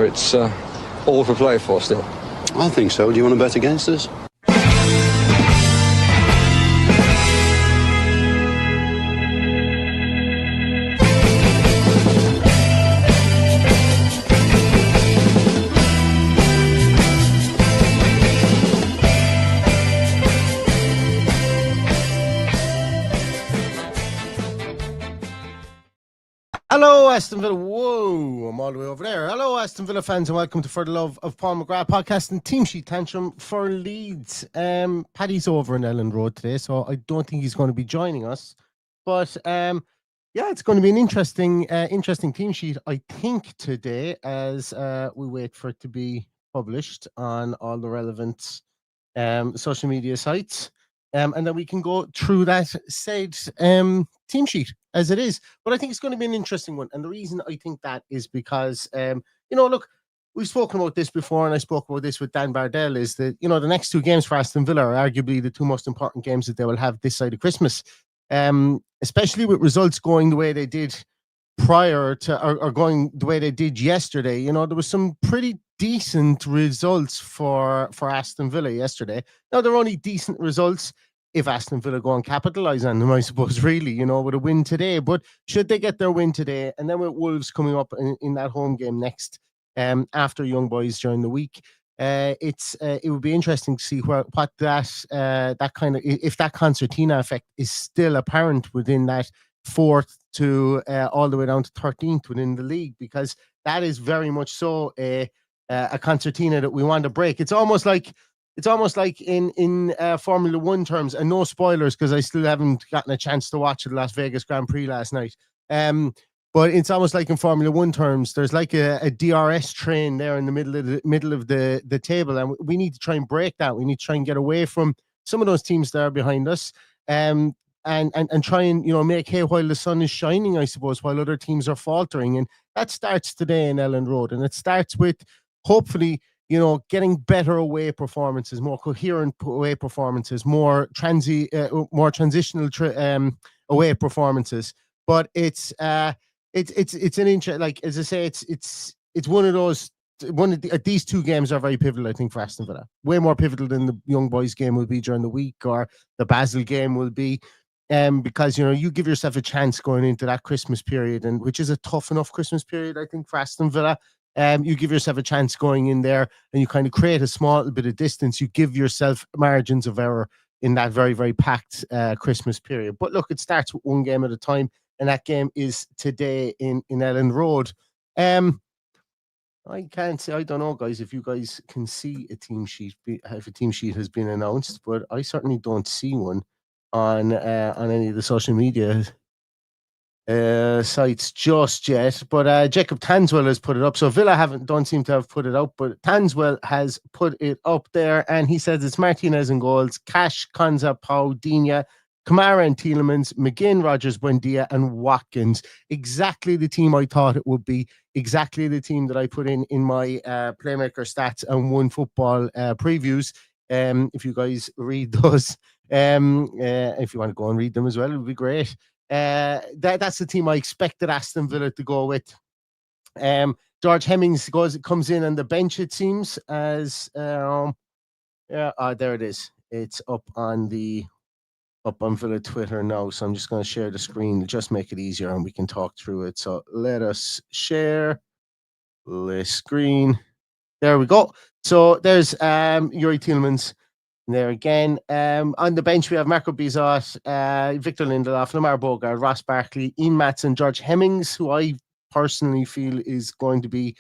it's all for play for still? I think so. Do you want to bet against us? Hello, Aston Villa. Whoa, I'm all the way over there. Hello, Aston Villa fans, and welcome to For the Love of Paul McGrath podcast and team sheet tantrum for Leeds. Paddy's over in Ellen Road today, so I don't think he's going to be joining us. But yeah, it's going to be an interesting team sheet, I think, today as we wait for it to be published on all the relevant social media sites. And then we can go through that said team sheet as it is. But I think it's going to be an interesting one. And the reason I think that is because, look, we've spoken about this before, and I spoke about this with Dan Bardell, is that, the next two games for Aston Villa are arguably the two most important games that they will have this side of Christmas, especially with results going the way they did prior to, or going the way they did yesterday. There was some pretty decent results for Aston Villa yesterday. Now, they're only decent results if Aston Villa go and capitalise on them, I suppose, really, with a win today. But should they get their win today, and then with Wolves coming up in that home game next, after Young Boys during the week, it would be interesting to see what that kind of, if that concertina effect is still apparent within that 4th to all the way down to 13th within the league, because that is very much so a concertina that we want to break. It's almost like in Formula One terms, and no spoilers because I still haven't gotten a chance to watch the Las Vegas Grand Prix last night. But it's almost like in Formula One terms, there's like a DRS train there in the middle of the table, and we need to try and break that. We need to try and get away from some of those teams that are behind us, and try and make hay while the sun is shining, I suppose, while other teams are faltering. And that starts today in Ellen Road, and it starts with hopefully getting better away performances, more coherent away performances, more transitional away performances. But it's an interest, like, as I say, it's one of those. These two games are very pivotal, I think, for Aston Villa. Way more pivotal than the Young Boys game will be during the week, or the Basel game will be. Because you give yourself a chance going into that Christmas period, and which is a tough enough Christmas period, I think, for Aston Villa. You give yourself a chance going in there, and you kind of create a small bit of distance. You give yourself margins of error in that very, very packed Christmas period. But look, it starts with one game at a time, and that game is today in Ellen Road. I can't say, I don't know, guys, if you guys can see a team sheet, if a team sheet has been announced, but I certainly don't see one on any of the social media sites just yet. But Jacob Tanswell has put it up. So Villa don't seem to have put it up, but Tanswell has put it up there, and he says it's Martinez in goals, Cash, Konza, Pau, Digne, Kamara and Tielemans, McGinn, Rogers, Buendia and Watkins. Exactly the team I thought it would be. Exactly the team that I put in my Playmaker stats and One Football previews. If you guys read those, if you want to go and read them as well, it would be great. That's the team I expected Aston Villa to go with. George Hemmings comes in on the bench, it seems, as there it is. It's up on Villa Twitter now, so I'm just going to share the screen to just make it easier and we can talk through it. So let us share the screen. There we go. So there's Yuri Tielemans there again. On the bench, we have Marco Bizot, Victor Lindelof, Lamar Bogart, Ross Barkley, Ian Matson, George Hemmings, who I personally feel is going to be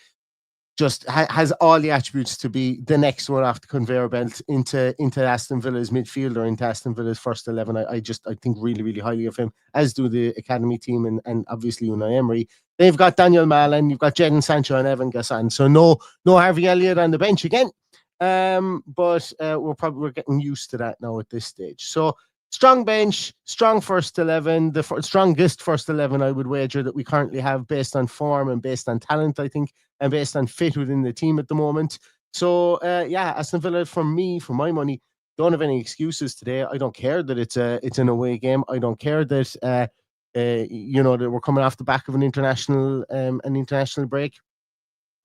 has all the attributes to be the next one off the conveyor belt into Aston Villa's midfielder, into Aston Villa's first 11. I think really, really highly of him, as do the academy team and obviously Unai Emery. Then you've got Daniel Malen, you've got Jadon Sancho and Evan Gassan. So no Harvey Elliott on the bench again. But we're getting used to that now at this stage. So strong bench, strong first 11, the strongest first 11 I would wager that we currently have, based on form and based on talent, I think, and based on fit within the team at the moment. So Aston Villa, for my money, don't have any excuses today. I don't care that it's an away game. I don't care that that we're coming off the back of an international break.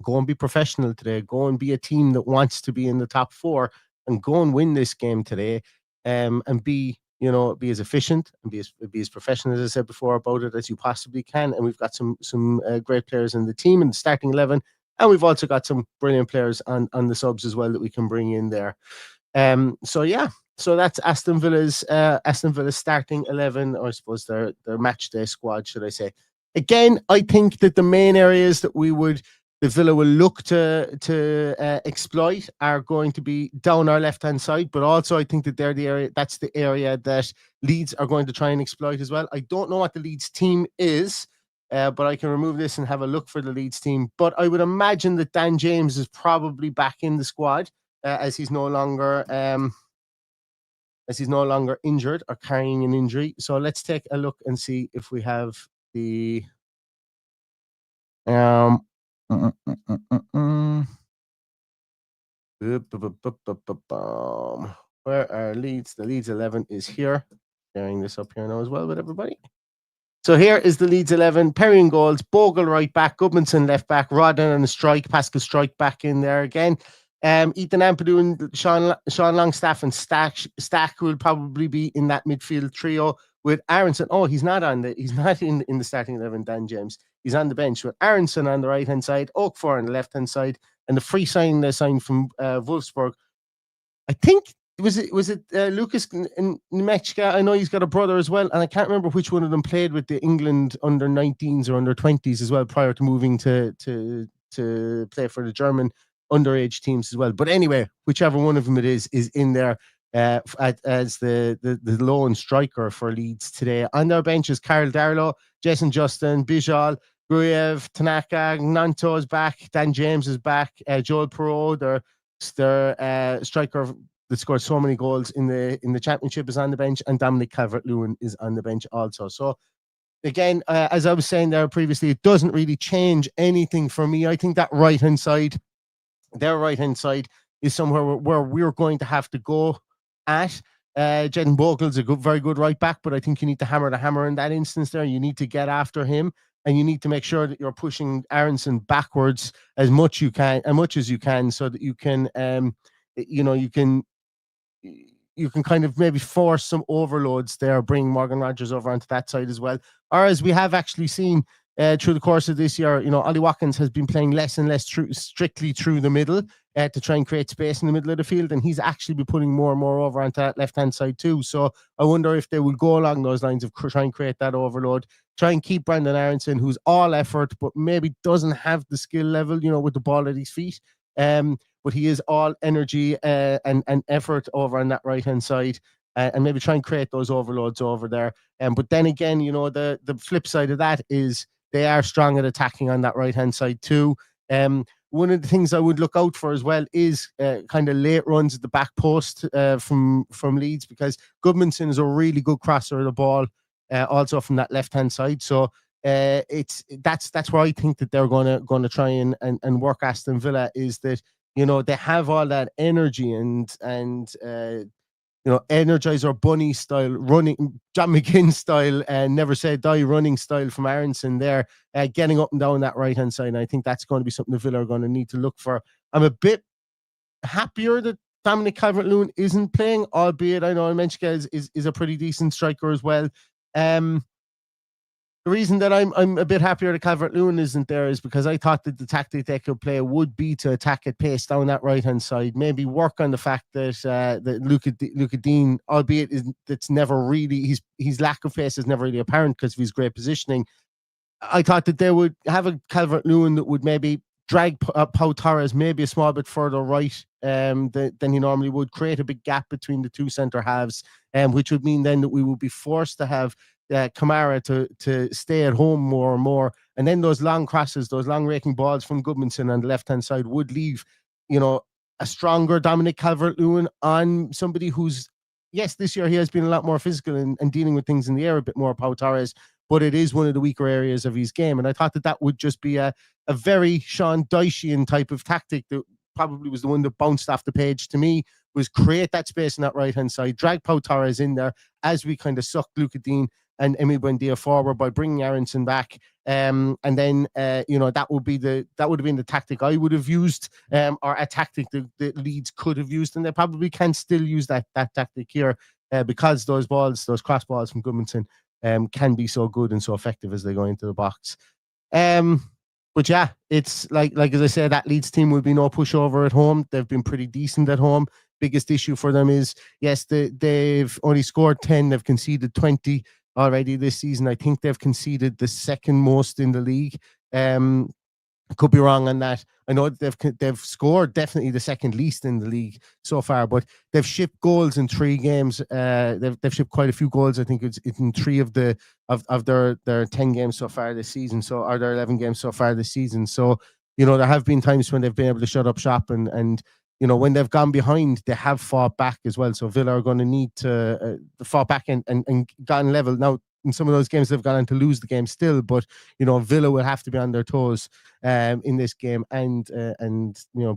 Go and be professional today. Go and be a team that wants to be in the top 4 and go and win this game today. And be as efficient and be as professional, as I said before, about it as you possibly can. And we've got some great players in the team in the starting 11, and we've also got some brilliant players on the subs as well that we can bring in there. So that's Aston Villa's starting 11, or I suppose their match day squad, should I say. Again, I think that the main areas that the Villa will look to exploit are going to be down our left-hand side, but also I think that that's the area that Leeds are going to try and exploit as well. I don't know what the Leeds team is, but I can remove this and have a look for the Leeds team. But I would imagine that Dan James is probably back in the squad as he's no longer injured or carrying an injury. So let's take a look and see if we have the where are Leeds? The Leeds 11 is here. Sharing this up here now as well with everybody. So here is the Leeds 11. Perry in goals, Bogle right back, Goodmanson left back, Rodden and Strike, Pascal Strike back in there again. Ethan Ampadu and Sean Longstaff and Stack will probably be in that midfield trio with Aronson. Oh, he's not in the starting 11, Dan James. He's on the bench with Aronson on the right-hand side, Oakfor on the left-hand side, and the free sign they signed from Wolfsburg. I think, was it Lucas Nemechka? I know he's got a brother as well, and I can't remember which one of them played with the England under 19s or under 20s as well prior to moving to play for the German underage teams as well. But anyway, whichever one of them it is in there as the lone striker for Leeds today. On their bench is Carl Darlow, Jason Justin, Bijal, Gruyev, Tanaka, Nanto is back, Dan James is back, Joel Perot, their striker that scored so many goals in the championship, is on the bench, and Dominic Calvert-Lewin is on the bench also. So again, as I was saying there previously, it doesn't really change anything for me. I think that their right-hand side is somewhere where we're going to have to go at. Jeden Bogle's a very good right back, but I think you need to hammer the hammer in that instance there. You need to get after him, and you need to make sure that you're pushing Aronson backwards as much as you can, so that you can you can kind of maybe force some overloads there, bring Morgan Rogers over onto that side as well. Or as we have actually seen through the course of this year, Ollie Watkins has been playing less and less strictly through the middle to try and create space in the middle of the field, and he's actually been putting more and more over onto that left-hand side too. So I wonder if they will go along those lines of try and create that overload, try and keep Brandon Aronson, who's all effort, but maybe doesn't have the skill level, with the ball at his feet. But he is all energy and effort over on that right-hand side, and maybe try and create those overloads over there. But then again, the flip side of that is they are strong at attacking on that right-hand side too. One of the things I would look out for as well is kind of late runs at the back post from Leeds, because Goodmanson is a really good crosser of the ball, also from that left-hand side. So that's where I think that they're going to try and work Aston Villa, is that they have all that energy and Energizer Bunny style running, John McGinn style, and Never Say Die running style from Aronson there, getting up and down that right hand side. And I think that's going to be something the Villa are going to need to look for. I'm a bit happier that Dominic Calvert-Lewin isn't playing, albeit I know Menchka is a pretty decent striker as well. The reason that I'm a bit happier that Calvert-Lewin isn't there is because I thought that the tactic they could play would be to attack at pace down that right-hand side, maybe work on the fact that that Luca Dean, albeit that's never really, his lack of pace is never really apparent because of his great positioning. I thought that they would have a Calvert-Lewin that would maybe drag Pau Torres maybe a small bit further right than he normally would, create a big gap between the two centre halves, which would mean then that we would be forced to have Kamara to stay at home more and more, and then those long crosses, those long raking balls from Goodmanson on the left hand side would leave a stronger Dominic Calvert-Lewin on somebody who's, yes, this year he has been a lot more physical and dealing with things in the air a bit more, Pau Torres, but it is one of the weaker areas of his game. And I thought that would just be a very Sean Dychean type of tactic that probably was the one that bounced off the page to me, was create that space in that right hand side, drag Pau Torres in there as we kind of sucked Luca Dean and Emi Buendia forward by bringing Aronson back. And then that would have been the tactic I would have used, or a tactic that Leeds could have used, and they probably can still use that tactic here, because those cross balls from Goodmanson can be so good and so effective as they go into the box. But yeah, it's like as I said, that Leeds team will be no pushover at home. They've been pretty decent at home. Biggest issue for them is, yes, they've only scored 10. They've conceded 20 already this season. I think they've conceded the second most in the league. I could be wrong on that. I know they've scored definitely the second least in the league so far, but they've shipped goals in 3 games. They've shipped quite a few goals. I think it's in 3 of their 10 games so far this season. So, or their 11 games so far this season. So, there have been times when they've been able to shut up shop, and when they've gone behind, they have fought back as well. So Villa are going to need to fought back and gotten level. Now, in some of those games, they've gone on to lose the game still, but Villa will have to be on their toes in this game and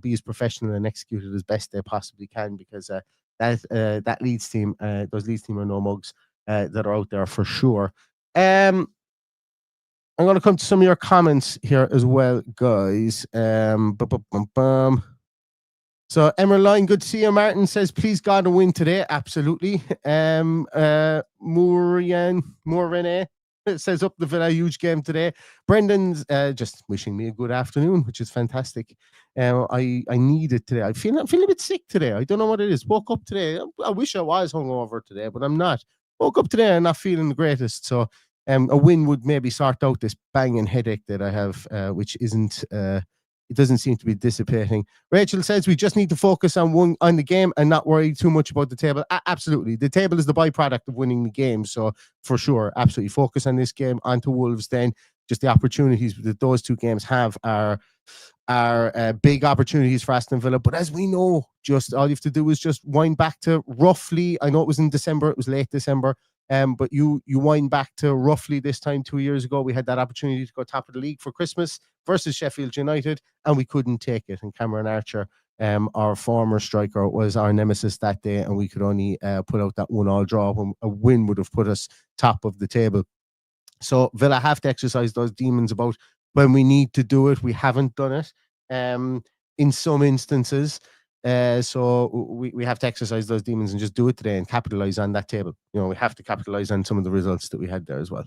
be as professional and execute it as best they possibly can, because that Leeds team, those Leeds team are no mugs that are out there for sure. I'm going to come to some of your comments here as well, guys. So Emmerline, good to see you. Martin says, please God a win today. Absolutely. Morene says, up the Villa, huge game today. Brendan's just wishing me a good afternoon, which is fantastic. I need it today. I feel a bit sick today. I don't know what it is. Woke up today. I wish I was hungover today, but I'm not. Woke up today and not feeling the greatest. So a win would maybe sort out this banging headache that I have, which isn't... it doesn't seem to be dissipating. Rachel says we just need to focus on the game and not worry too much about the table. Absolutely. The table is the byproduct of winning the game. So for sure, absolutely focus on this game, onto Wolves then. Just the opportunities that those 2 games have are big opportunities for Aston Villa. But as we know, just all you have to do is just wind back to roughly, I know it was in December, it was late December, but you wind back to roughly this time 2 years ago, we had that opportunity to go top of the league for Christmas versus Sheffield United, and we couldn't take it. And Cameron Archer, our former striker, was our nemesis that day, and we could only put out that 1-1 draw when a win would have put us top of the table. So Villa have to exercise those demons about when we need to do it. We haven't done it in some instances. So we have to exercise those demons and just do it today and capitalize on that table. We have to capitalize on some of the results that we had there as well.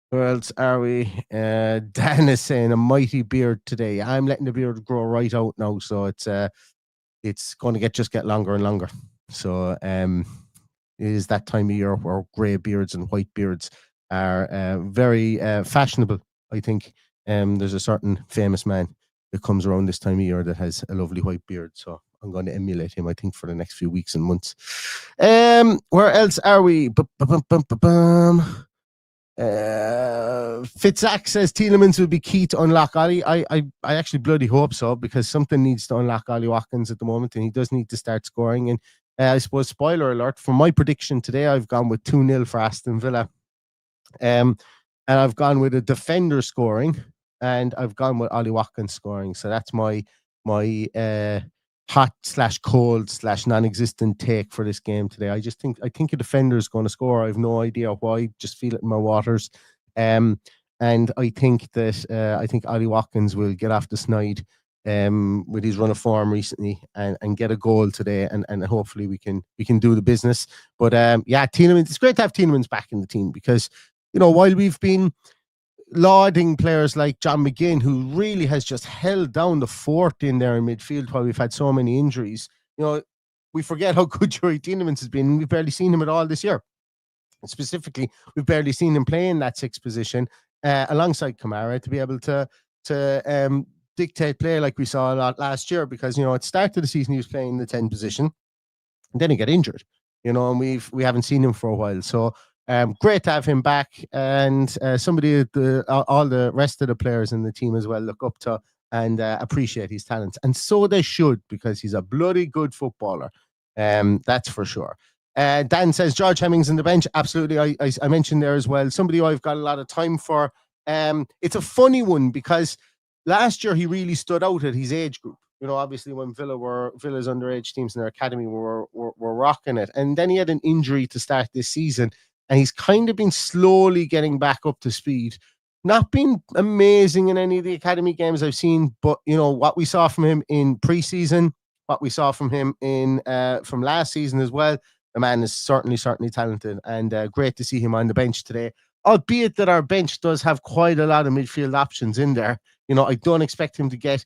Where else are we? Dan is saying a mighty beard today. I'm letting the beard grow right out now, so it's going to get longer and longer. So it is that time of year where grey beards and white beards are very fashionable, I think. There's a certain famous man that comes around this time of year that has a lovely white beard, so I'm going to emulate him, I think, for the next few weeks and months. Where else are we? Fitzak says Tielemans will be key to unlock Ollie. I actually bloody hope so, because something needs to unlock Ollie Watkins at the moment, and he does need to start scoring. And I suppose, spoiler alert, for my prediction today, I've gone with 2-0 for Aston Villa. And I've gone with a defender scoring, and I've gone with Ollie Watkins scoring. So that's my hot/cold/non-existent take for this game today. I think a defender is going to score. I have no idea why. Just feel it in my waters. And I think that Ollie Watkins will get off the snide with his run of form recently and get a goal today, and hopefully we can do the business. But Tielemans, it's great to have Tielemans back in the team, because while we've been lauding players like John McGinn, who really has just held down the fort in there in midfield while we've had so many injuries, we forget how good Joey Tielemans has been. We've barely seen him at all this year. And specifically, we've barely seen him play in that 6th position alongside Kamara to be able to dictate play like we saw a lot last year, because at the start of the season he was playing in the 10 position, and then he got injured, and we haven't seen him for a while. So great to have him back, and somebody that all the rest of the players in the team as well look up to and appreciate his talents, and so they should, because he's a bloody good footballer. That's for sure. Dan says George Hemmings in the bench. Absolutely, I mentioned there as well. Somebody I've got a lot of time for. It's a funny one, because last year he really stood out at his age group. obviously when Villa's underage teams in their academy were rocking it. And then he had an injury to start this season, and he's kind of been slowly getting back up to speed. Not been amazing in any of the academy games I've seen, but what we saw from him in preseason, what we saw from him in from last season as well. The man is certainly talented, and great to see him on the bench today. Albeit that our bench does have quite a lot of midfield options in there. I don't expect him to get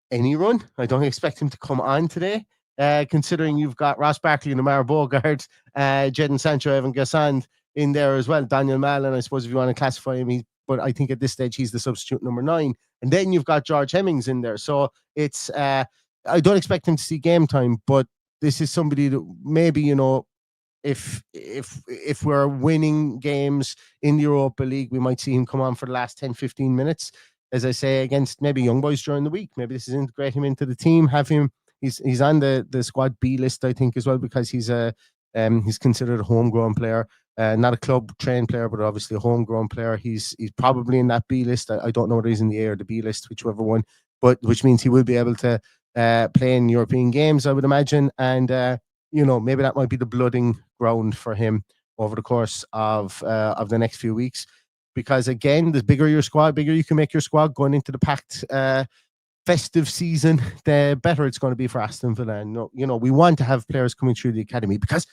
any run. I don't expect him to come on today, considering you've got Ross Barkley and Amar Bogart, Jadon Sancho, Evan Gassand in there as well. Daniel Mallon, I suppose, if you want to classify him, but I think at this stage he's the substitute number 9. And then you've got George Hemmings in there. So it's I don't expect him to see game time, but this is somebody that maybe, if we're winning games in the Europa League, we might see him come on for the last 10, 15 minutes, as I say, against maybe young boys during the week. Maybe this is integrate him into the team, have him. He's on the squad B list, I think, as well, because he's considered a homegrown player, not a club trained player, but obviously a homegrown player. He's probably in that B list. I don't know whether he's in the A or the B list, whichever one, but which means he will be able to play in European games, I would imagine, and maybe that might be the blooding ground for him over the course of the next few weeks. Because again, the bigger your squad, bigger you can make your squad going into the packed festive season, the better it's going to be for Aston Villa. And we want to have players coming through the academy, because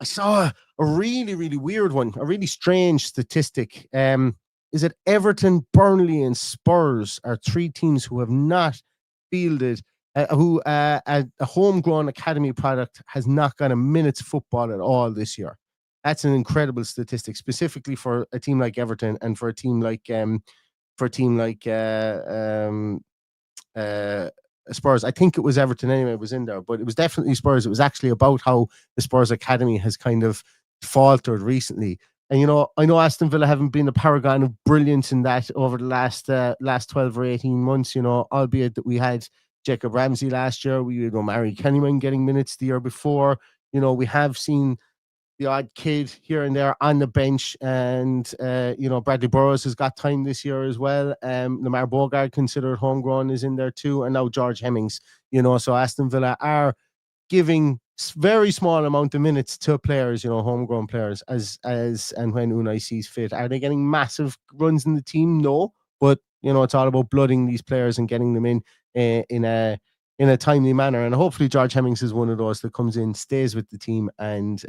I saw a really, really weird one, a really strange statistic. Is it Everton, Burnley, and Spurs are 3 teams who have not fielded a homegrown academy product has not got a minute's football at all this year. That's an incredible statistic, specifically for a team like Everton and for a team like Spurs. I think it was Everton anyway, was in there, but it was definitely Spurs. It was actually about how the Spurs academy has kind of faltered recently. And I know Aston Villa haven't been a paragon of brilliance in that over the last 12 or 18 months. Albeit that we had Jacob Ramsey last year, we had Omari Kennyman getting minutes the year before. We have seen the odd kid here and there on the bench, and Bradley Burrows has got time this year as well. Lamar Bogart, considered homegrown, is in there too, and now George Hemmings. So Aston Villa are giving very small amount of minutes to players, homegrown players, as and when Unai sees fit. Are they getting massive runs in the team? No, but it's all about blooding these players and getting them in a timely manner. And hopefully George Hemmings is one of those that comes in, stays with the team, and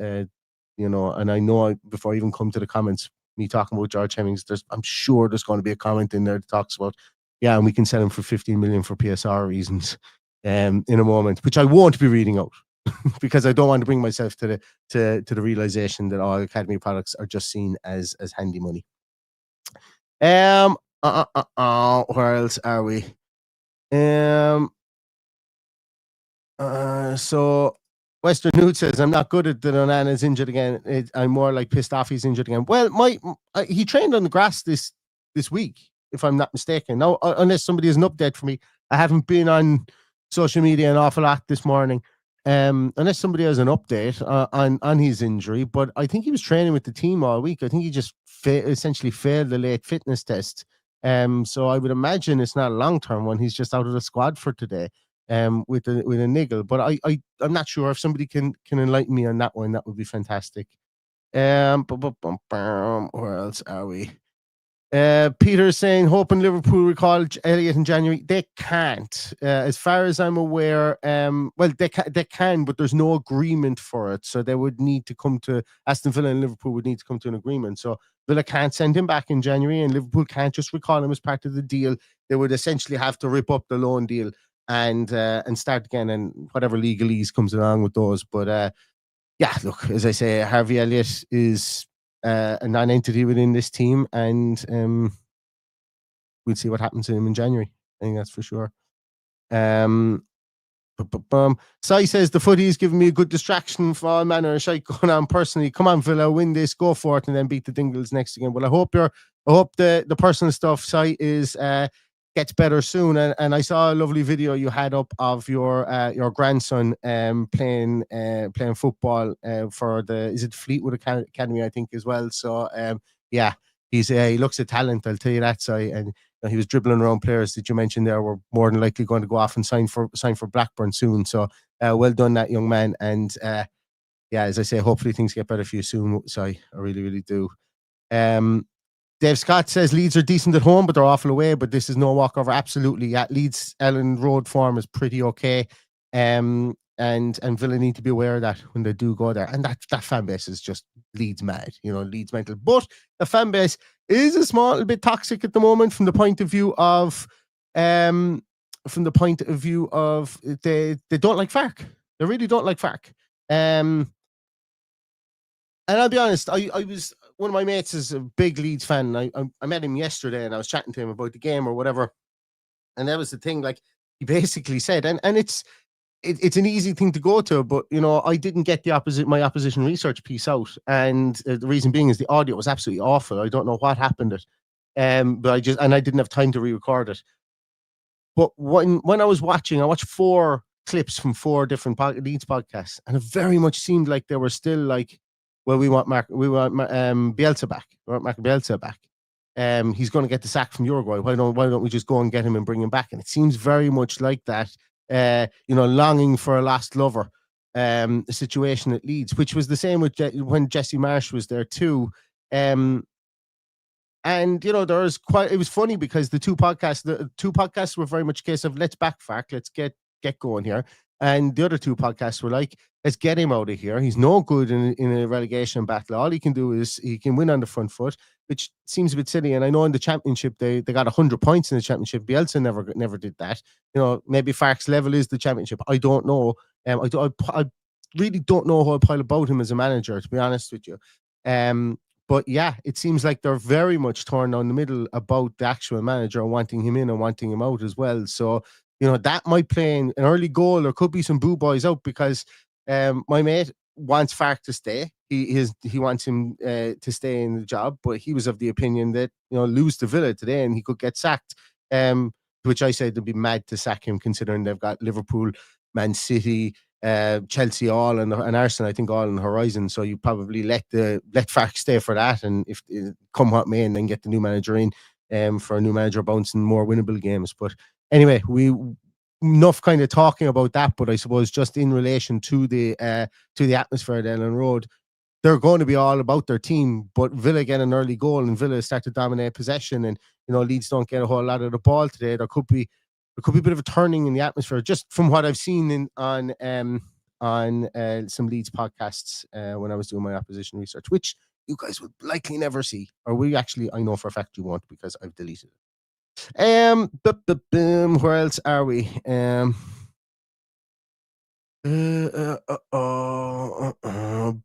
and I know before I even come to the comments, me talking about George Hemmings, I'm sure there's going to be a comment in there that talks about, and we can sell him for 15 million for PSR reasons in a moment, which I won't be reading out because I don't want to bring myself to the realization that all academy products are just seen as handy money. Where else are we? So Western Nude says, I'm not good at that Onana's injured again. I'm more like pissed off he's injured again. Well, he trained on the grass this week, if I'm not mistaken. Now, unless somebody has an update for me, I haven't been on social media an awful lot this morning. Unless somebody has an update on his injury, but I think he was training with the team all week. I think he just essentially failed the late fitness test. So I would imagine it's not a long-term one. He's just out of the squad for today. With a niggle, but I'm not sure. If somebody can enlighten me on that one, that would be fantastic. Where else are we? Peter saying, hoping Liverpool recall Elliott in January. They can't, as far as I'm aware. Well, they can, but there's no agreement for it. So they would need to come to Aston Villa, and Liverpool would need to come to an agreement. So Villa can't send him back in January, and Liverpool can't just recall him as part of the deal. They would essentially have to rip up the loan deal and start again, and whatever legalese comes along with those. But look, as I say, Harvey Elliott is a non-entity within this team, and we'll see what happens to him in January. I think that's for sure. Sai says, the footy is giving me a good distraction for all manner of shite going on personally. Come on, Villa, win this, go for it, and then beat the Dingles next again. Well, I hope the personal stuff, Sai, is gets better soon. And I saw a lovely video you had up of your grandson playing football for is it Fleetwood Academy, I think, as well. So he looks a talent, I'll tell you that, Si. And he was dribbling around players that you mentioned there were more than likely going to go off and sign for Blackburn soon. So well done, that young man. And as I say, hopefully things get better for you soon. So I really, really do. Dave Scott says Leeds are decent at home, but they're awful away. But this is no walkover. Absolutely. Yeah, Leeds Ellen Road form is pretty okay. And Villa need to be aware of that when they do go there. And that fan base is just Leeds mad, Leeds mental. But the fan base is a small bit toxic at the moment from the point of view of they don't like FARC. They really don't like FARC. And I'll be honest, I was, one of my mates is a big Leeds fan. I met him yesterday and I was chatting to him about the game or whatever. And that was the thing, like he basically said, and it's an easy thing to go to, but I didn't get my opposition research piece out. And the reason being is the audio was absolutely awful. I don't know what happened but I didn't have time to re-record it. But when I was watching, I watched 4 clips from 4 different Leeds podcasts, and it very much seemed like they were still like, well, we want Bielsa back. We want Marco Bielsa back. He's going to get the sack from Uruguay. Why don't we just go and get him and bring him back? And it seems very much like that. Longing for a lost lover situation at Leeds, which was the same with when Jesse Marsh was there too. And it was funny because the two podcasts were very much a case of let's back FARC, let's get going here. And the other 2 podcasts were like, let's get him out of here. He's no good in a relegation battle. All he can do is he can win on the front foot, which seems a bit silly. And I know in the championship, they got 100 points in the championship. Bielsa never did that. Maybe FARC's level is the championship. I don't know. I really don't know how I feel about him as a manager, to be honest with you. But yeah, it seems like they're very much torn down the middle about the actual manager, wanting him in and wanting him out as well. So, that might play in an early goal. There could be some boo boys out because my mate wants FARC to stay. He wants him to stay in the job, but he was of the opinion that lose to Villa today and he could get sacked. Which I said they'd be mad to sack him, considering they've got Liverpool, Man City, Chelsea all and Arsenal, I think, all on the horizon. So you probably let FARC stay for that, and if come what may, and then get the new manager in for a new manager bouncing more winnable games. But anyway, we enough kind of talking about that. But I suppose just in relation to the atmosphere at Ellen Road, they're going to be all about their team. But Villa get an early goal and Villa start to dominate possession, and Leeds don't get a whole lot of the ball today. There could be a bit of a turning in the atmosphere, just from what I've seen on some Leeds podcasts when I was doing my opposition research, which you guys would likely never see, or I know for a fact you won't, because I've deleted it. Where else are we?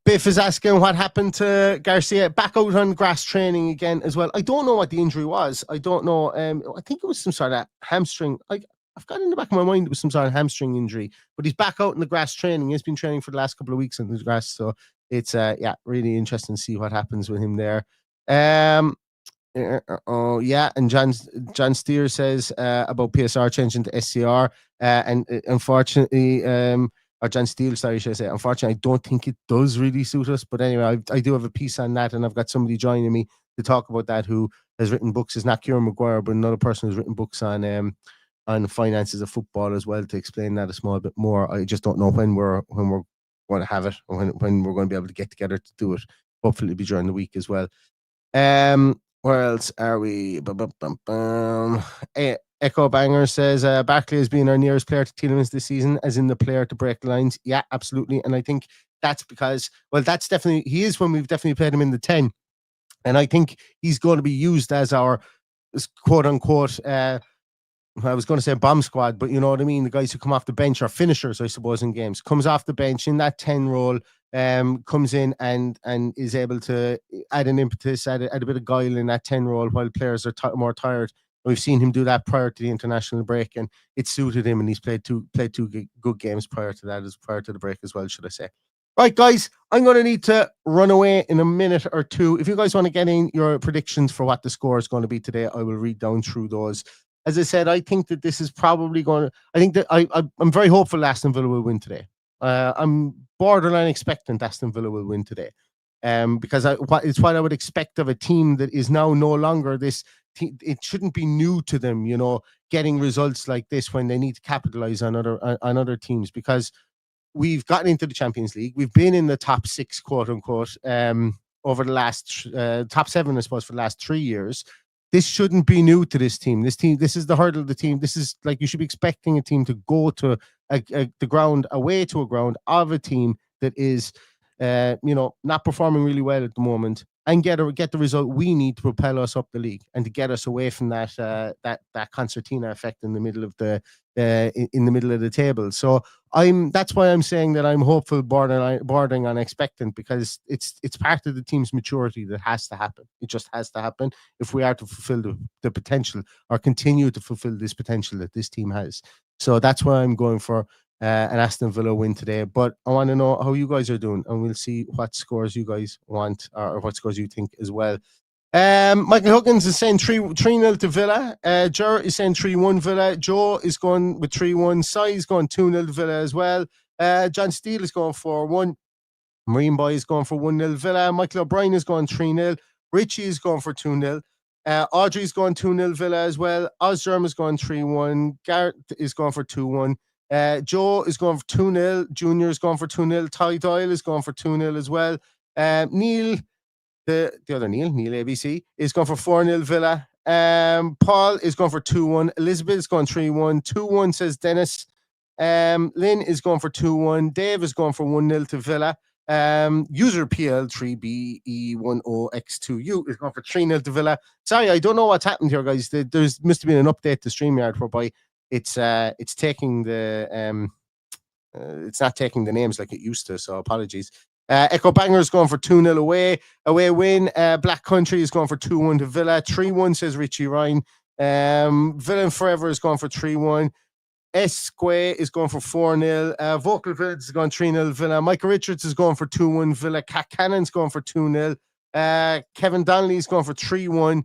Biff is asking what happened to Garcia. Back out on grass training again as well. I don't know what the injury was. I don't know. I think it was some sort of hamstring. I've got in the back of my mind it was some sort of hamstring injury, but he's back out in the grass training. He's been training for the last couple of weeks in the grass, so it's really interesting to see what happens with him there. And John Steer says about PSR changing to SCR, and unfortunately, or John Steele, sorry, should I say? Unfortunately, I don't think it does really suit us. But anyway, I do have a piece on that, and I've got somebody joining me to talk about that who has written books. It's not Kieran Maguire, but another person who's written books on finances of football as well, to explain that a small bit more. I just don't know when we're going to have it, or when we're going to be able to get together to do it. Hopefully, it'll be during the week as well. Where else are we? Echo Banger says Barkley has been our nearest player to Tielemans this season, as in the player to break the lines. Yeah, absolutely. And I think that's because, that's definitely, he is when we've definitely played him in the 10. And I think he's going to be used as our quote unquote, I was going to say bomb squad, but you know what I mean? The guys who come off the bench are finishers, I suppose, in games. Comes off the bench in that 10 role, comes in and is able to add an impetus, add a bit of guile in that 10 role while players are more tired. We've seen him do that prior to the international break, and it suited him, and he's played two good games prior to the break as well, should I say. Right, guys, I'm going to need to run away in a minute or two. If you guys want to get in your predictions for what the score is going to be today, I will read down through those. As I said, I think that this is probably going to... I think that I'm very hopeful Aston Villa will win today. I'm borderline expectant Aston Villa will win today. Because it's what I would expect of a team that is now no longer this it shouldn't be new to them, getting results like this when they need to capitalize on other teams, because we've gotten into the Champions League. We've been in the top 6, quote unquote, over the last top 7, I suppose, for the last 3 years. This shouldn't be new to this team. This is the hurdle of the team. This is like, you should be expecting a team to go to the ground, away to a ground of a team that is, not performing really well at the moment, and get the result we need to propel us up the league and to get us away from that concertina effect in the middle of the table. So that's why I'm saying that I'm hopeful, bordering on expectant, because it's part of the team's maturity that has to happen. It just has to happen if we are to fulfill the potential, or continue to fulfill this potential that this team has. So that's why I'm going for an Aston Villa win today. But I want to know how you guys are doing, and we'll see what scores you guys want, or what scores you think as well. Michael Huggins is saying 3-0 to Villa. Ger is saying 3-1 Villa. Joe is going with 3-1. Sai is going 2-0 to Villa as well. John Steele is going 4-1. Marine Boy is going for 1-0 Villa. Michael O'Brien is going 3-0. Richie is going for 2-0. Audrey's going 2-0 Villa as well. Ozgerm is going 3-1. Garrett is going for 2-1. Joe is going for 2-0. Junior is going for 2-0. Ty Doyle is going for 2-0 as well. Neil, the other Neil ABC, is going for 4-0 Villa. Paul is going for 2-1. Elizabeth is going 3-1. 2-1 says Dennis. Lynn is going for 2-1. Dave is going for 1-0 to Villa. User PL3BE10X2U is going for 3-0 to Villa. Sorry, I don't know what's happened here, guys. There must have been an update to StreamYard whereby it's taking it's not taking the names like it used to, so apologies. Echo Banger is going for 2-0 away win. Black Country is going for 2-1 to Villa. 3-1 says Richie Ryan. Villain Forever is going for 3-1. Esque is going for 4-0. Vocal Village is going 3-0 Villa. Michael Richards is going for 2-1 Villa. Cat Cannon's going for 2-0. Kevin Donnelly is going for 3-1.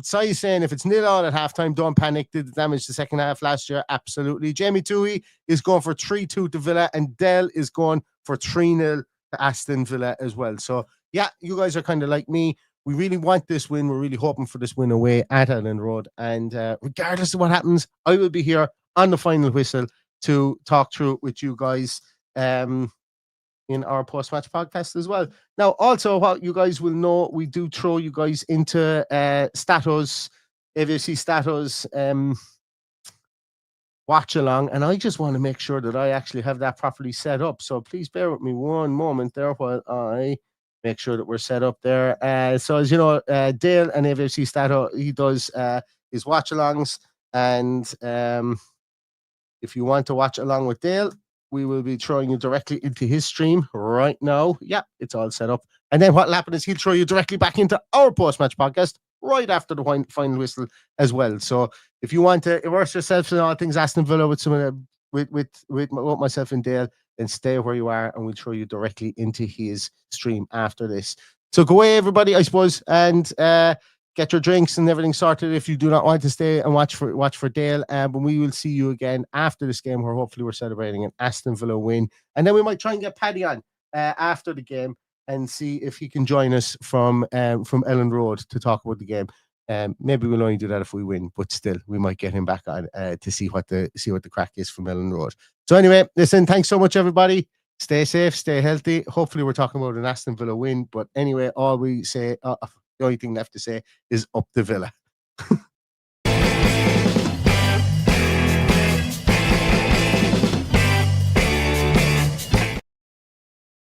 Sai saying if it's 0-0 at halftime, don't panic. Did the damage the second half last year? Absolutely. Jamie Toohey is going for 3-2 to Villa, and Dell is going for 3-0 to Aston Villa as well. So yeah, you guys are kind of like me. We really want this win. We're really hoping for this win away at Elland Road. And regardless of what happens, I will be here on the final whistle to talk through it with you guys in our post-match podcast as well. Now, also, what you guys will know, we do throw you guys into Statos, AVFC Statos watch along, and I just want to make sure that I actually have that properly set up. So please bear with me one moment there while I make sure that we're set up there. So as you know, Dale and AVFC Stato, he does his watch-alongs, and if you want to watch along with Dale, we will be throwing you directly into his stream right now. Yeah, it's all set up. And then what will happen is he'll throw you directly back into our post-match podcast right after the final whistle as well. So if you want to immerse yourself in all things Aston Villa with some of with myself and Dale, then stay where you are, and we'll throw you directly into his stream after this. So go away, everybody, I suppose, and get your drinks and everything sorted if you do not want to stay and watch for Dale. But we will see you again after this game, where hopefully we're celebrating an Aston Villa win. And then we might try and get Paddy on after the game and see if he can join us from Elland Road to talk about the game. Maybe we'll only do that if we win, but still, we might get him back on to see what the crack is from Elland Road. So anyway, listen, thanks so much, everybody. Stay safe, stay healthy. Hopefully, we're talking about an Aston Villa win. But anyway, all we say, the only thing left to say is up the Villa.